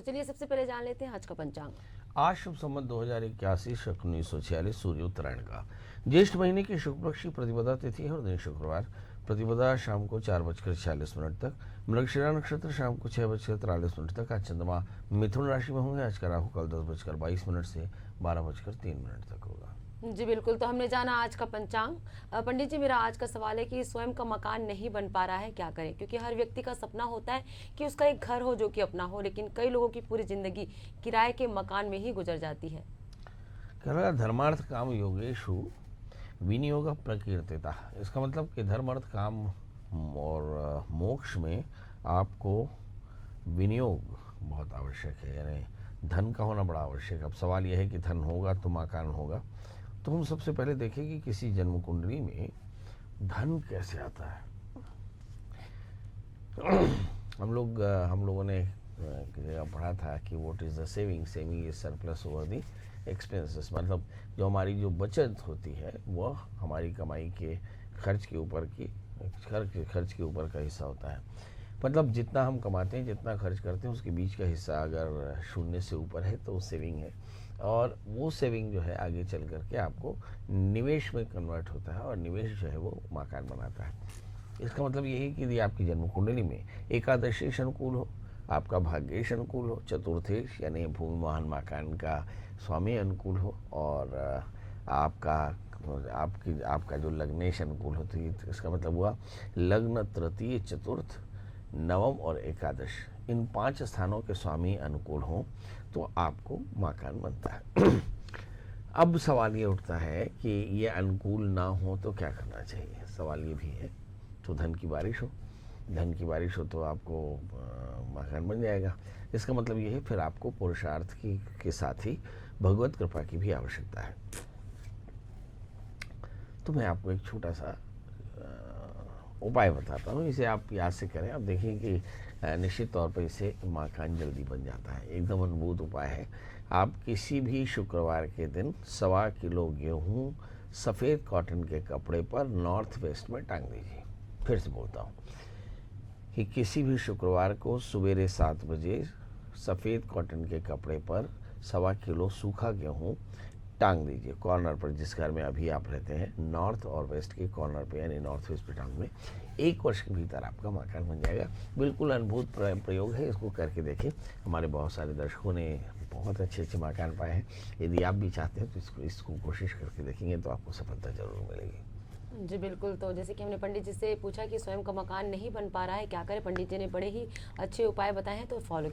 तो चलिए सबसे पहले जान लेते हैं आज का पंचांग। आज शुभ संवत 2081 शक 1946 सूर्य उत्तरायण का ज्येष्ठ महीने की शुक्ल पक्ष की प्रतिपदा तिथि है और दिन शुक्रवार। प्रतिपदा शाम को 4:46 तक। मृगशिरा नक्षत्र शाम को 6:43 तक। आज चंद्रमा मिथुन राशि में होंगे। आज का राहु काल 10:22 से 12:03 तक होगा। जी बिल्कुल, तो हमने जाना आज का पंचांग। पंडित जी, मेरा आज का सवाल है कि स्वयं का मकान नहीं बन पा रहा है, क्या करें? क्योंकि हर व्यक्ति का सपना होता है कि उसका एक घर हो जो कि अपना हो, लेकिन कई लोगों की पूरी जिंदगी किराए के मकान में ही गुजर जाती है। कहना धर्मार्थ काम योगेशु विनियोग प्रकीर्तिता। इसका मतलब कि धर्म अर्थ काम और मोक्ष में आपको विनियोग बहुत आवश्यक है, यानी धन का होना बड़ा आवश्यक है। अब सवाल यह है कि धन होगा तो मकान होगा। तो हम सबसे पहले देखें कि किसी जन्म कुंडली में धन कैसे आता है। हम लोगों ने जगह पढ़ा था कि what is the saving is surplus over the expenses. मतलब जो हमारी जो बचत होती है वह हमारी कमाई के खर्च के ऊपर का हिस्सा होता है। मतलब जितना हम कमाते हैं, जितना खर्च करते हैं, उसके बीच का हिस्सा अगर शून्य से ऊपर है तो सेविंग है, और वो सेविंग जो है आगे चल करके आपको निवेश में कन्वर्ट होता है, और निवेश जो है वो मकान बनाता है। इसका मतलब यही कि यदि आपकी जन्म कुंडली में एकादशेश अनुकूल हो, आपका भाग्येश अनुकूल हो, चतुर्थेश यानी भूमि वाहन मकान का स्वामी अनुकूल हो, और आपका जो लग्नेश अनुकूल होती है, तो इसका मतलब हुआ लग्न, तृतीय, चतुर्थ, नवम और एकादश, इन 5 स्थानों के स्वामी अनुकूल हों तो आपको मकान बनता है। अब सवाल ये उठता है कि ये अनुकूल ना हो तो क्या करना चाहिए। सवाल ये भी है। तो धन की बारिश हो तो आपको मकान बन जाएगा। इसका मतलब ये है फिर आपको पुरुषार्थ के साथ ही भगवत कृपा की भी आवश्यकता है। तो मैं आपको एक छोटा सा उपाय बताता हूँ, इसे आप याद से करें। आप देखें कि निश्चित तौर पर इससे मकान जल्दी बन जाता है। एकदम अद्भुत उपाय है। आप किसी भी शुक्रवार के दिन 1.25 किलो गेहूँ सफ़ेद कॉटन के कपड़े पर नॉर्थ वेस्ट में टांग दीजिए। फिर से बोलता हूँ कि किसी भी शुक्रवार को सवेरे 7 बजे सफ़ेद कॉटन के कपड़े पर 1.25 किलो सूखा गेहूँ टांग दीजिए। कॉर्नर पर, जिस घर में अभी आप रहते हैं, नॉर्थ और वेस्ट के कॉर्नर पे यानी नॉर्थ वेस्ट पे टांग में 1 वर्ष के भीतर आपका मकान बन जाएगा। बिल्कुल अद्भुत प्रयोग है, इसको करके देखें। हमारे बहुत सारे दर्शकों ने बहुत अच्छे मकान पाए हैं। यदि आप भी चाहते हैं तो इसको कोशिश करके देखेंगे तो आपको सफलता जरूर मिलेगी। जी बिल्कुल, तो जैसे कि हमने पंडित जी से पूछा कि स्वयं का मकान नहीं बन पा रहा है, क्या करें? पंडित जी ने बड़े ही अच्छे उपाय बताए हैं, तो फॉलो